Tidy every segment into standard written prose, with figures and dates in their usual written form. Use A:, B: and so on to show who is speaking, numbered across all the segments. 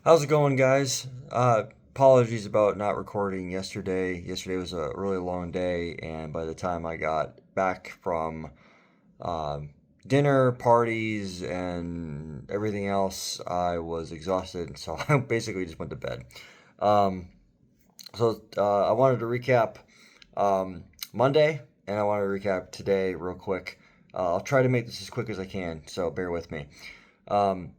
A: How's it going, guys? Apologies about not recording yesterday. Yesterday was a really long day, and by the time I got back from um dinner, parties, and everything else, I was exhausted, so I basically just went to bed. Um, I wanted to recap Monday, and I wanted to recap today real quick. I'll try to make this as quick as I can, so bear with me. Um,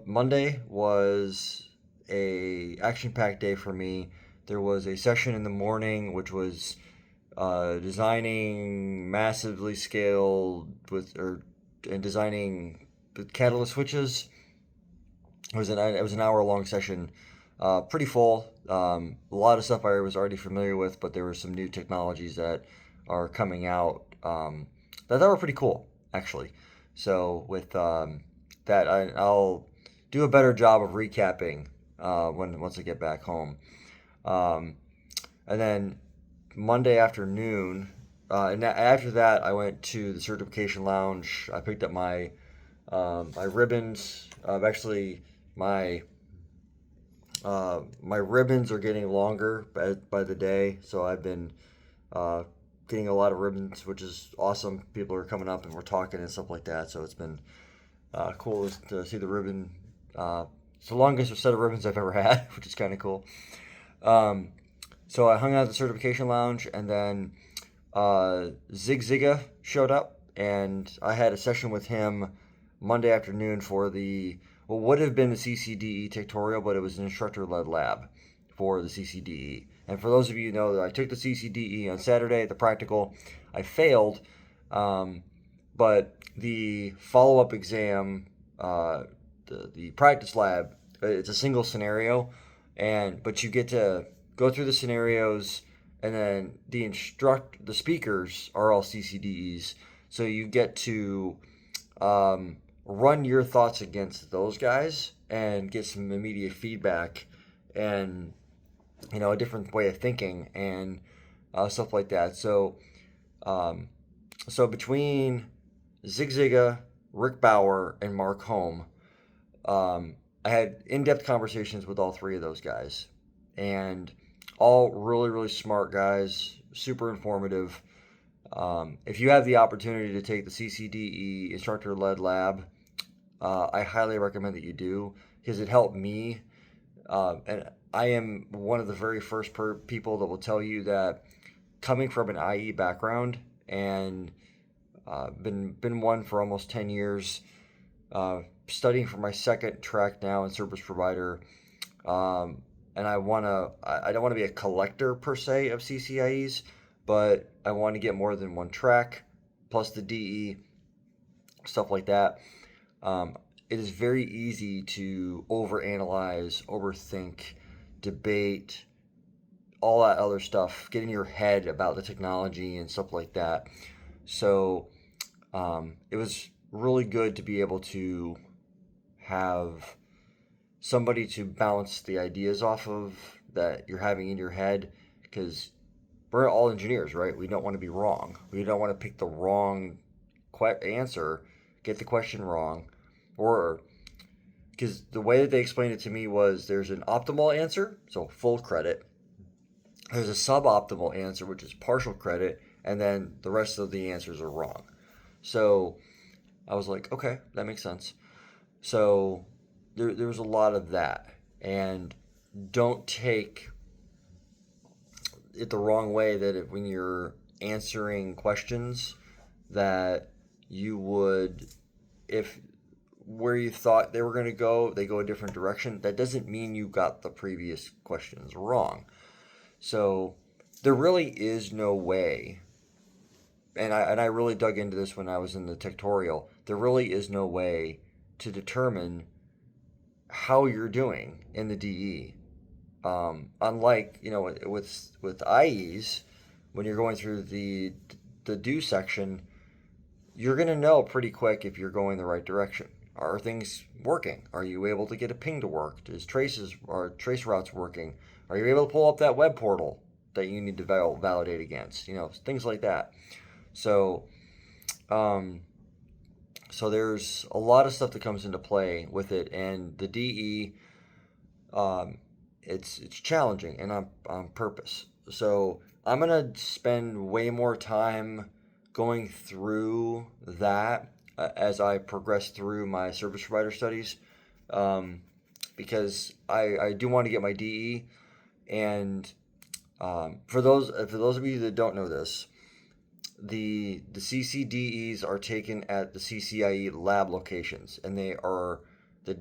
A: Monday was a action-packed day for me. There was a session in the morning which was designing massively scaled and designing the catalyst switches. It was an hour long session, pretty full. A lot of stuff I was already familiar with, but there were some new technologies that are coming out that were pretty cool actually. So with that, I'll do a better job of recapping once I get back home. Um, and then Monday afternoon, after that, I went to the certification lounge. I picked up my ribbons. Actually, my my ribbons are getting longer by the day, so I've been uh, getting a lot of ribbons, which is awesome. People are coming up and we're talking and stuff like that, so it's been cool to see the ribbon. It's the longest set of ribbons I've ever had, which is kind of cool. Um, so I hung out at the certification lounge, and then Zig Zigga showed up, and I had a session with him Monday afternoon for the what would have been the CCDE tutorial, but it was an instructor-led lab for the CCDE. And for those of you who know that I took the CCDE on Saturday, the practical, I failed, um, but the follow-up exam, the practice lab, it's a single scenario, but you get to go through the scenarios, and then the speakers are all CCDEs, so you get to run your thoughts against those guys and get some immediate feedback and a different way of thinking and stuff like that. Um, so between Zig Zigga, Rick Bauer, and Mark Holm, I had in-depth conversations with all three of those guys, and all really, really smart guys, super informative. If you have the opportunity to take the CCDE instructor-led lab, I highly recommend that you do because it helped me. And I am one of the very first people that will tell you that coming from an IE background and been one for almost 10 years, studying for my second track now in service provider. And I don't want to be a collector per se of CCIEs, but I want to get more than one track, plus the DE, stuff like that. Um, it is very easy to overanalyze, overthink, debate, all that other stuff, get in your head about the technology and stuff like that. So it was really good to be able to have somebody to bounce the ideas off of that you're having in your head, because we're all engineers, right? We don't want to be wrong. We don't want to pick the wrong answer, get the question wrong, or because the way that they explained it to me was there's an optimal answer, so full credit. There's a suboptimal answer, which is partial credit, and then the rest of the answers are wrong. So I was like, okay, that makes sense. So there was a lot of that, and don't take it the wrong way that when you're answering questions that you would, if where you thought they were going to go, they go a different direction. That doesn't mean you got the previous questions wrong. So there really is no way, and I really dug into this when I was in the tutorial. There really is no way to determine how you're doing in the DE. Unlike with IEs, when you're going through the do section, you're gonna know pretty quick if you're going the right direction. Are things working? Are you able to get a ping to work? Is trace routes working? Are you able to pull up that web portal that you need to validate against? Things like that. So, um, so there's a lot of stuff that comes into play with it, and the DE. it's challenging and on purpose. So I'm gonna spend way more time going through that as I progress through my service provider studies, um, because I do want to get my DE. And for those of you that don't know this, the CCDEs are taken at the CCIE lab locations, and they are the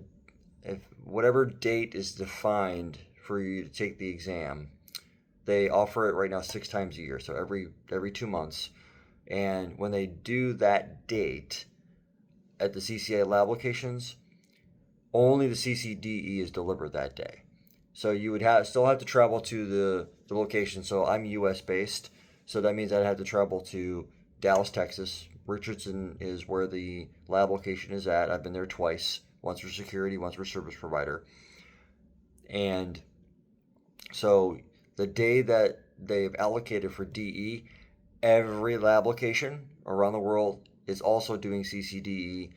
A: if whatever date is defined for you to take the exam. They offer it right now 6 times a year, so every 2 months. And when they do that date at the CCIE lab locations, only the CCDE is delivered that day. So you would still have to travel to the location. So I'm US based, so that means I'd have to travel to Dallas, Texas. Richardson is where the lab location is at. I've been there twice, once for security, once for service provider. And so the day that they've allocated for DE, every lab location around the world is also doing CCDE,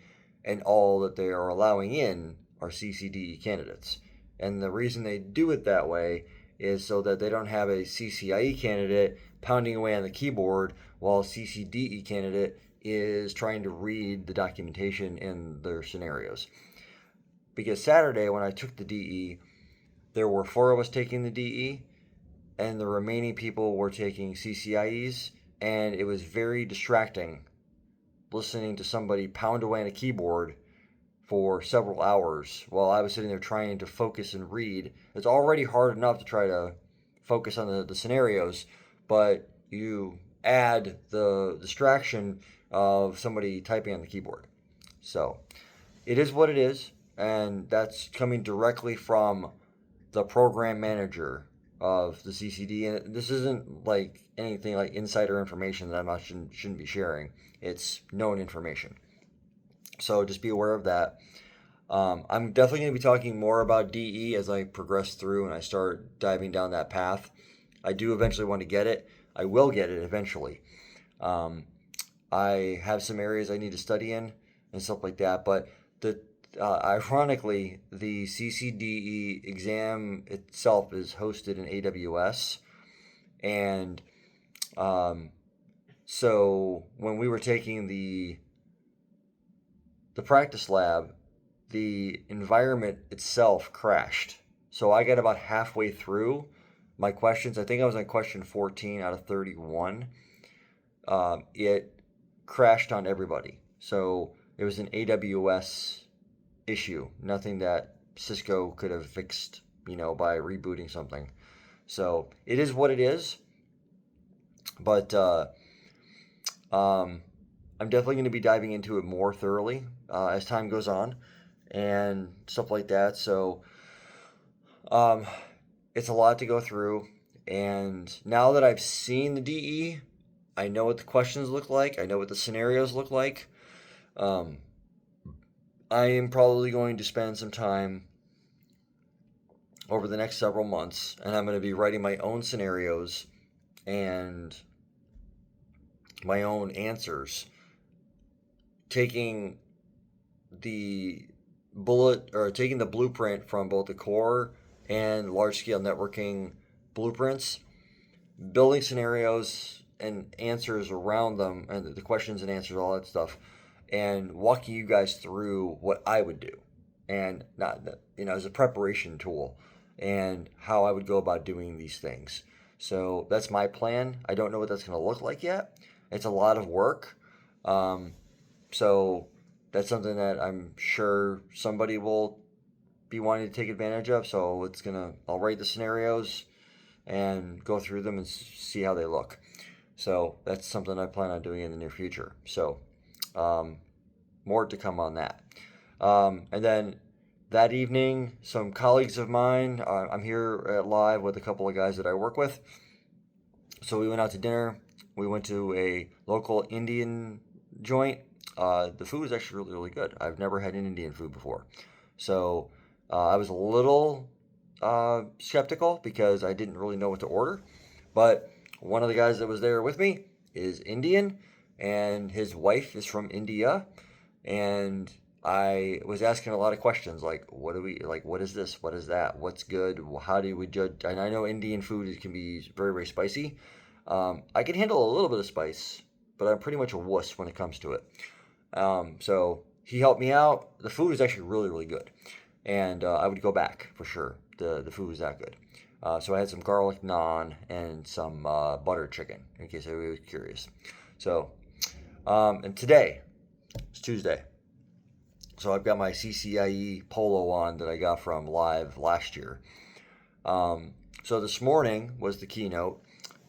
A: and all that they are allowing in are CCDE candidates. And the reason they do it that way is so that they don't have a CCIE candidate pounding away on the keyboard while a CCDE candidate is trying to read the documentation in their scenarios. Because Saturday, when I took the DE, there were 4 of us taking the DE, and the remaining people were taking CCIEs, and it was very distracting listening to somebody pound away on a keyboard for several hours while I was sitting there trying to focus and read. It's already hard enough to try to focus on the scenarios, but you add the distraction of somebody typing on the keyboard. So it is what it is, and that's coming directly from the program manager of the CCD. And this isn't like anything like insider information that I shouldn't be sharing. It's known information. So just be aware of that. I'm definitely going to be talking more about DE as I progress through and I start diving down that path. I do eventually want to get it. I will get it eventually. I have some areas I need to study in and stuff like that. But ironically, the CCDE exam itself is hosted in AWS, and so when we were taking the practice lab, the environment itself crashed. So I got about halfway through my questions. I think I was on question 14 out of 31. It crashed on everybody. So it was an AWS issue, nothing that Cisco could have fixed, by rebooting something. So it is what it is. But I'm definitely going to be diving into it more thoroughly as time goes on and stuff like that. So it's a lot to go through. And now that I've seen the DE, I know what the questions look like. I know what the scenarios look like. I am probably going to spend some time over the next several months, and I'm going to be writing my own scenarios and my own answers, taking the blueprint from both the core and large scale networking blueprints, building scenarios and answers around them, and the questions and answers, all that stuff, and walking you guys through what I would do, and not as a preparation tool, and how I would go about doing these things. So that's my plan. I don't know what that's going to look like yet. It's a lot of work. So that's something that I'm sure somebody will be wanting to take advantage of. So I'll write the scenarios and go through them and see how they look. So that's something I plan on doing in the near future. So more to come on that. And then that evening, some colleagues of mine, I'm here live with a couple of guys that I work with. So we went out to dinner. We went to a local Indian joint. The food was actually really, really good. I've never had an Indian food before. So I was a little skeptical because I didn't really know what to order. But one of the guys that was there with me is Indian, and his wife is from India. And I was asking a lot of questions like, what do we like? What is this? What is that? What's good? How do we judge? And I know Indian food can be very, very spicy. I can handle a little bit of spice, but I'm pretty much a wuss when it comes to it. So he helped me out. The food is actually really, really good, and I would go back for sure. The food was that good. So I had some garlic naan and some butter chicken, in case anybody was curious. So, and today, it's Tuesday. So I've got my CCIE polo on that I got from Live last year. So this morning was the keynote.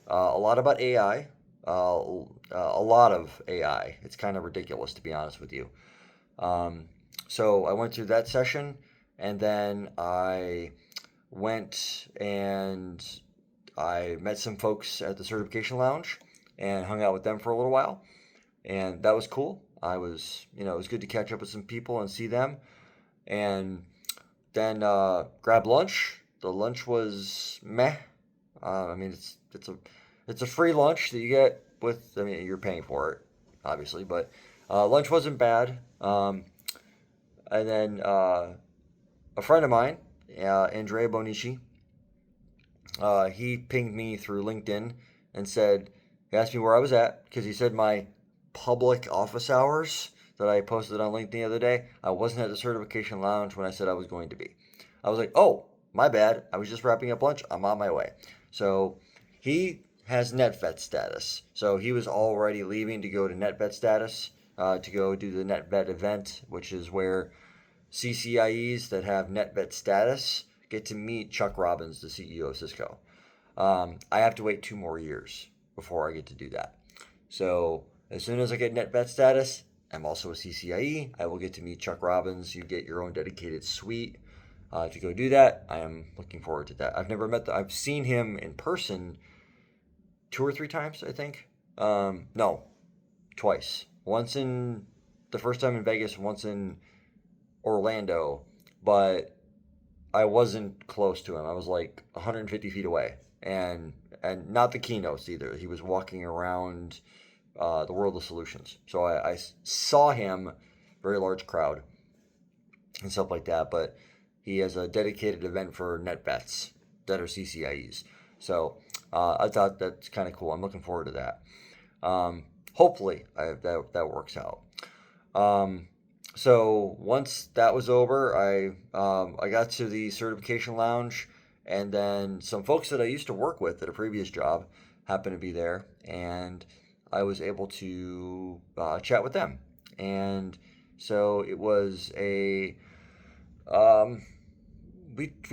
A: A lot about AI. A lot of AI. It's kind of ridiculous, to be honest with you. So I went through that session, and then I went and I met some folks at the certification lounge and hung out with them for a little while, and that was cool. It was good to catch up with some people and see them, and then grab lunch. The lunch was meh. I mean, it's a free lunch that you get with. I mean, you're paying for it, obviously, but lunch wasn't bad. And then a friend of mine, Andrea Bonici, he pinged me through LinkedIn and he asked me where I was at because he said my public office hours that I posted on LinkedIn the other day, I wasn't at the certification lounge when I said I was going to be. I was like, oh, my bad. I was just wrapping up lunch. I'm on my way. So he has NetVet status. So he was already leaving to go to NetVet status to go do the NetVet event, which is where CCIEs that have NetVet status get to meet Chuck Robbins, the CEO of Cisco. I have to wait 2 more years before I get to do that. So as soon as I get NetVet status, I'm also a CCIE. I will get to meet Chuck Robbins. You get your own dedicated suite to go do that. I am looking forward to that. I've seen him in person 2 or 3 times, I think. No, twice. Once in the first time in Vegas, once in Orlando, but I wasn't close to him. I was like 150 feet away, and not the keynotes either. He was walking around the World of Solutions, so I saw him, very large crowd and stuff like that. But he has a dedicated event for NetVets that are CCIEs. So I thought that's kind of cool. I'm looking forward to that. Hopefully that works out. So once that was over, I got to the certification lounge, and then some folks that I used to work with at a previous job happened to be there, and I was able to chat with them. And so it was we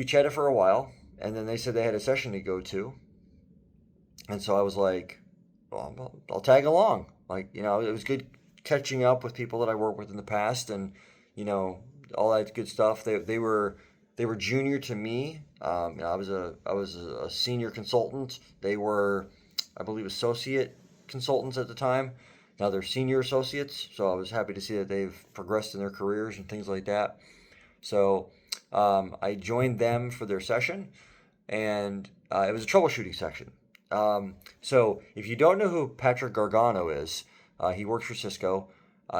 A: chatted for a while, and then they said they had a session to go to, and so I was like, well, I'll tag along. Like, it was good catching up with people that I worked with in the past, and all that good stuff. They were junior to me. I was a senior consultant. They were, I believe, associate consultants at the time. Now they're senior associates, so I was happy to see that they've progressed in their careers and things like that. So I joined them for their session, and it was a troubleshooting section. So if you don't know who Patrick Gargano is, he works for Cisco.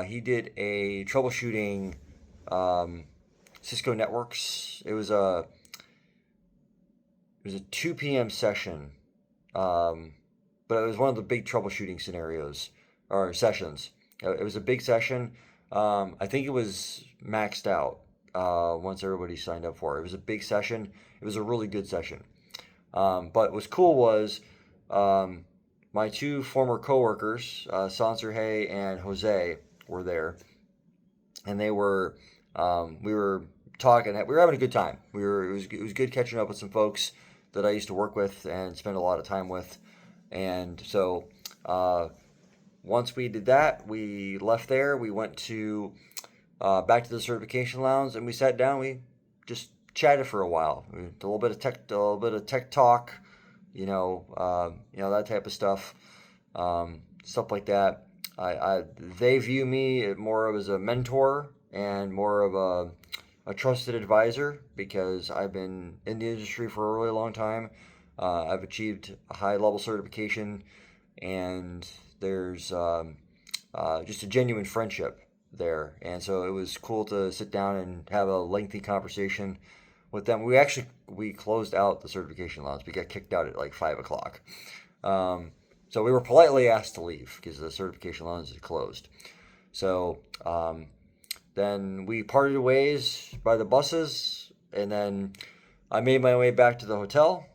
A: He did a troubleshooting Cisco networks. It was a 2 p.m. session, but it was one of the big troubleshooting scenarios or sessions. It was a big session. I think it was maxed out once everybody signed up for it. It was a big session. It was a really good session. But what was cool was my 2 former coworkers, Sanser Hay and Jose, were there, and we were talking. We were having a good time. It was good catching up with some folks that I used to work with and spend a lot of time with, and so once we did that, we left there. We went to back to the certification lounge, and we sat down. We just chatted for a while. We did a little bit of tech talk, that type of stuff, stuff like that. They view me more of as a mentor and more of a trusted advisor because I've been in the industry for a really long time. I've achieved a high level certification, and there's just a genuine friendship there, and so it was cool to sit down and have a lengthy conversation with them. We closed out the certification lounge. We got kicked out at like 5 o'clock. So we were politely asked to leave because the certification lounge is closed. So then we parted ways by the buses, and then I made my way back to the hotel.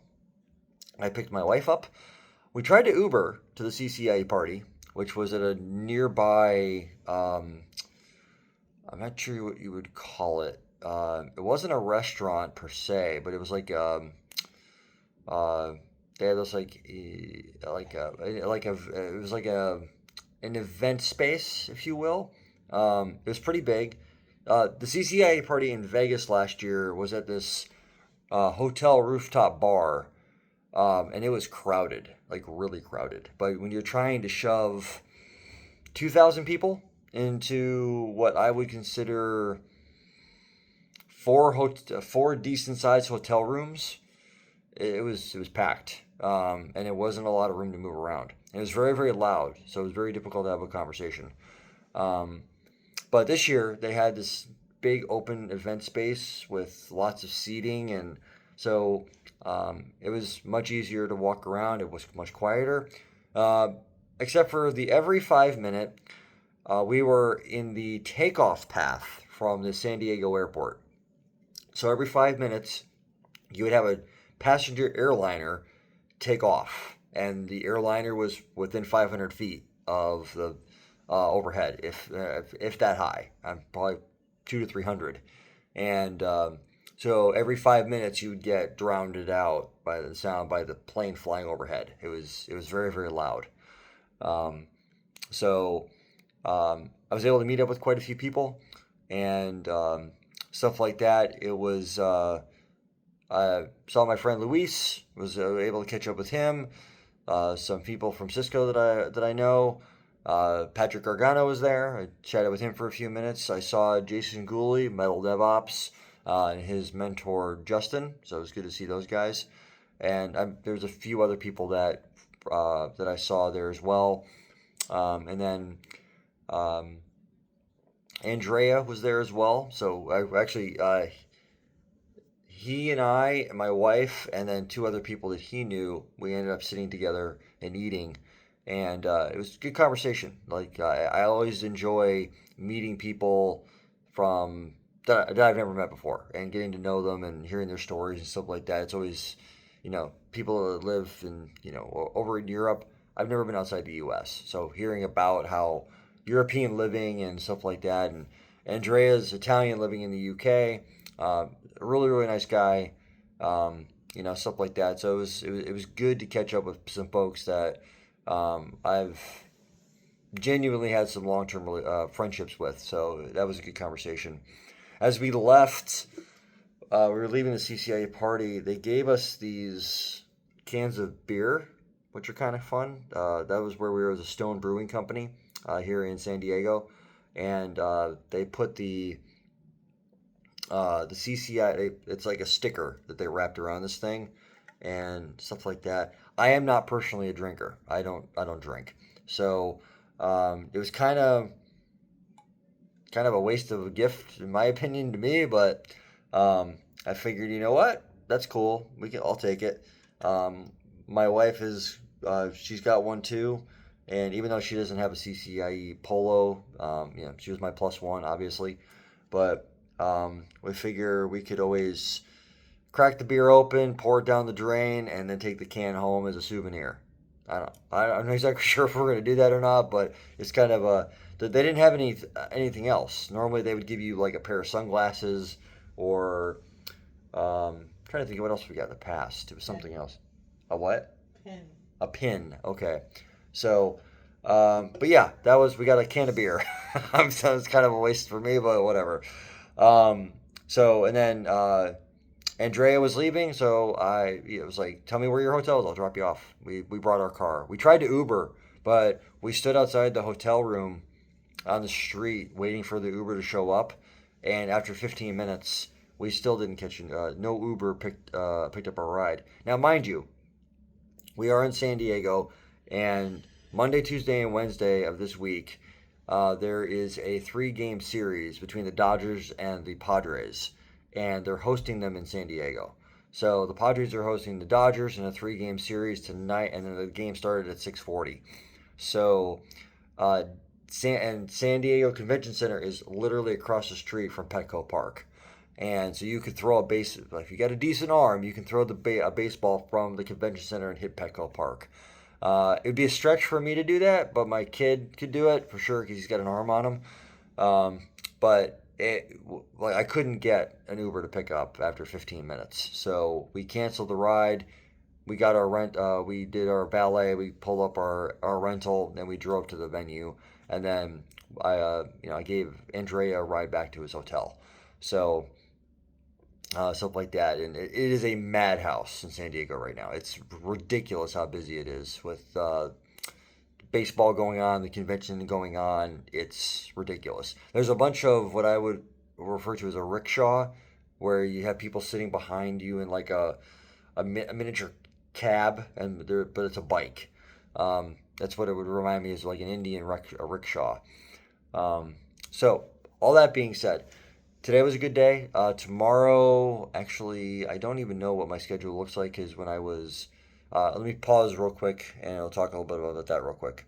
A: I picked my wife up. We tried to Uber to the CCIE party, which was at a nearby, I'm not sure what you would call it. It wasn't a restaurant per se, but it was like uh, they had this it was like an event space, if you will. It was pretty big. The CCIA party in Vegas last year was at this hotel rooftop bar, and it was crowded, like really crowded. But when you're trying to shove 2,000 people into what I would consider four decent sized hotel rooms, it was packed, and it wasn't a lot of room to move around. It was very very loud, so it was very difficult to have a conversation. Um, but this year they had this big open event space with lots of seating, and so it was much easier to walk around. It was much quieter, uh, except for the every 5 minute. We were in the takeoff path from the San Diego airport. So every 5 minutes, you would have a passenger airliner take off, and the airliner was within 500 feet of the overhead, if that high. I'm probably 200 to 300, and so every 5 minutes you would get drowned out by the sound by the plane flying overhead. It was very very loud. Um, so I was able to meet up with quite a few people and stuff like that. I saw my friend Luis. Was able to catch up with him. Some people from Cisco that I know. Patrick Gargano was there. I chatted with him for a few minutes. I saw Jason Gooley, Metal DevOps, and his mentor Justin. So it was good to see those guys. And there's a few other people that I saw there as well. And then um, Andrea was there as well. So I actually he and I and my wife and then two other people that he knew, we ended up sitting together and eating, and it was a good conversation. Like I always enjoy meeting people from that I've never met before and getting to know them and hearing their stories and stuff like that. It's always, people that live in, over in Europe. I've never been outside the U.S., so hearing about how European living and stuff like that, and Andrea's Italian living in the UK. A really really nice guy, stuff like that. So it was good to catch up with some folks that I've genuinely had some long term friendships with. So that was a good conversation. As we left, we were leaving the CCIA party. They gave us these cans of beer, which are kind of fun. That was where we were as a Stone Brewing Company here in San Diego, and they put the CCI. It's like a sticker that they wrapped around this thing, and stuff like that. I am not personally a drinker. I don't drink, so it was kind of a waste of a gift in my opinion to me. But I figured, you know what, that's cool. I'll take it. My wife she's got one too, and even though she doesn't have a CCIE polo, she was my plus one, obviously. But we figure we could always crack the beer open, pour it down the drain, and then take the can home as a souvenir. I'm not exactly sure if we're going to do that or not, but it's kind of they didn't have anything else. Normally they would give you like a pair of sunglasses or trying to think of what else we got in the past. It was something else. A what?
B: Pin.
A: A pin. Okay. So, but yeah, we got a can of beer. So it's kind of a waste for me, but whatever. So, and then Andrea was leaving, so it was like, tell me where your hotel is, I'll drop you off. We brought our car. We tried to Uber, but we stood outside the hotel room on the street waiting for the Uber to show up, and after 15 minutes, we still didn't catch no Uber picked up our ride. Now, mind you, we are in San Diego, and Monday, Tuesday, and Wednesday of this week, there is a 3-game series between the Dodgers and the Padres, and they're hosting them in San Diego. So the Padres are hosting the Dodgers in a 3-game series tonight, and then the game started at 6:40. So, uh, San Diego Convention Center is literally across the street from Petco Park, and so you could throw a base. If you got a decent arm, you can throw a baseball from the convention center and hit Petco Park. It would be a stretch for me to do that, but my kid could do it for sure because he's got an arm on him. But like I couldn't get an Uber to pick up after 15 minutes, so we canceled the ride. We got our rent. We did our valet. We pulled up our rental, and we drove to the venue. And then I gave Andrea a ride back to his hotel. So stuff like that. And it is a madhouse in San Diego right now. It's ridiculous how busy it is with baseball going on, the convention going on. It's ridiculous. There's a bunch of what I would refer to as a rickshaw, where you have people sitting behind you in like a miniature cab, but it's a bike. That's what it would remind me, is like an Indian rickshaw. So all that being said, today was a good day. Tomorrow, actually, I don't even know what my schedule looks like, because when I was, let me pause real quick, and I'll talk a little bit about that real quick.